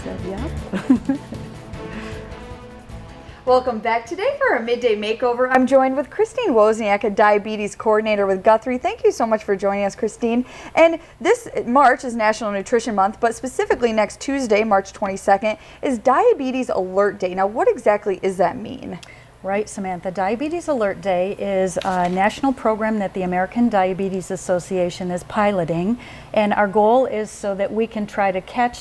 said yep. Welcome back today for our midday makeover. I'm joined with Christine Wozniak, a diabetes coordinator with Guthrie. Thank you so much for joining us, Christine. And this March is National Nutrition Month, but specifically next Tuesday, March 22nd, is Diabetes Alert Day. Now, what exactly does that mean? Right, Samantha. Diabetes Alert Day is a national program that the American Diabetes Association is piloting, and our goal is so that we can try to catch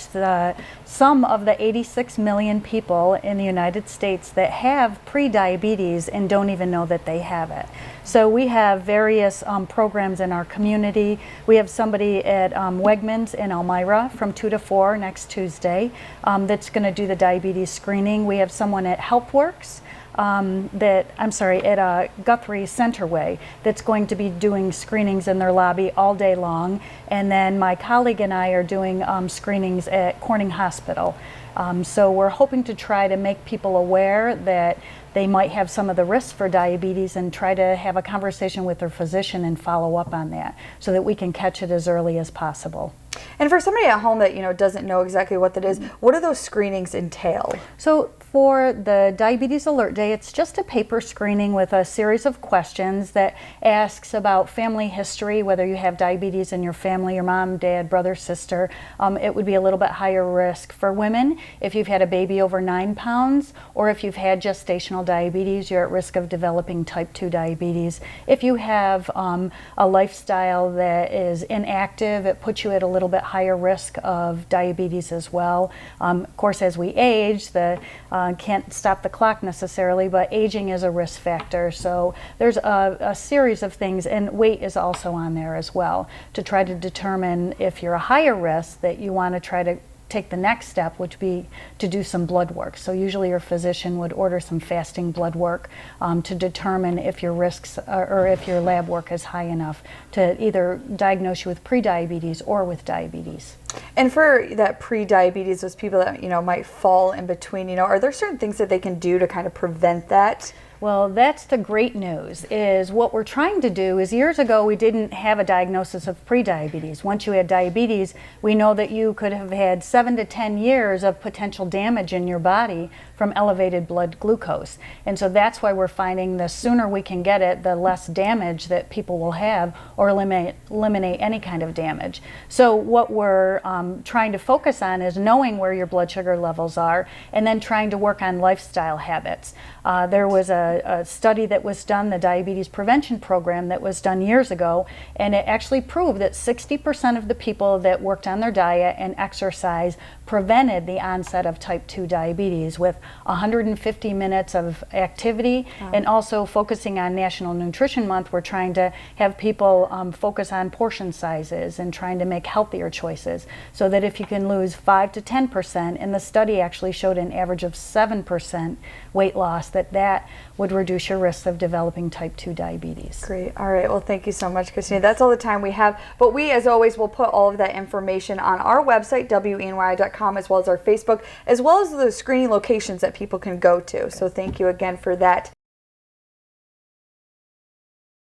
some of the 86 million people in the United States that have pre-diabetes and don't even know that they have it. So we have various programs in our community. We have somebody at Wegmans in Elmira from 2 to 4 next Tuesday that's going to do the diabetes screening. We have someone at HealthWorks at Guthrie Centerway that's going to be doing screenings in their lobby all day long. And then my colleague and I are doing screenings at Corning Hospital. So we're hoping to try to make people aware that they might have some of the risks for diabetes and try to have a conversation with their physician and follow up on that so that we can catch it as early as possible. And for somebody at home that doesn't know exactly what that is, what do those screenings entail? So for the Diabetes Alert Day, it's just a paper screening with a series of questions that asks about family history, whether you have diabetes in your family, your mom, dad, brother, sister. It would be a little bit higher risk for women. If you've had a baby over 9 pounds, or if you've had gestational diabetes, you're at risk of developing type 2 diabetes. If you have a lifestyle that is inactive, it puts you at a little bit higher risk of diabetes as well. Of course, as we age, can't stop the clock necessarily, but aging is a risk factor. So there's a series of things, and weight is also on there as well, to try to determine if you're a higher risk that you want to try to take the next step, which would be to do some blood work. So usually your physician would order some fasting blood work to determine if your risks or if your lab work is high enough to either diagnose you with prediabetes or with diabetes. And for that pre-diabetes, those people that might fall in between, are there certain things that they can do to kind of prevent that? Well, that's the great news, is what we're trying to do is years ago we didn't have a diagnosis of prediabetes. Once you had diabetes, we know that you could have had 7 to 10 years of potential damage in your body from elevated blood glucose. And so that's why we're finding the sooner we can get it, the less damage that people will have, or eliminate any kind of damage. So what we're trying to focus on is knowing where your blood sugar levels are and then trying to work on lifestyle habits. There was a study that was done, the diabetes prevention program that was done years ago, and it actually proved that 60% of the people that worked on their diet and exercise prevented the onset of type 2 diabetes with 150 minutes of activity. Wow. And also focusing on National Nutrition Month, we're trying to have people focus on portion sizes and trying to make healthier choices, so that if you can lose 5 to 10%, and the study actually showed an average of 7% weight loss, that would reduce your risk of developing type 2 diabetes. Great. All right. Well, thank you so much, Christina. That's all the time we have. But we, as always, will put all of that information on our website, WENY.com, as well as our Facebook, as well as the screening locations that people can go to. So thank you again for that.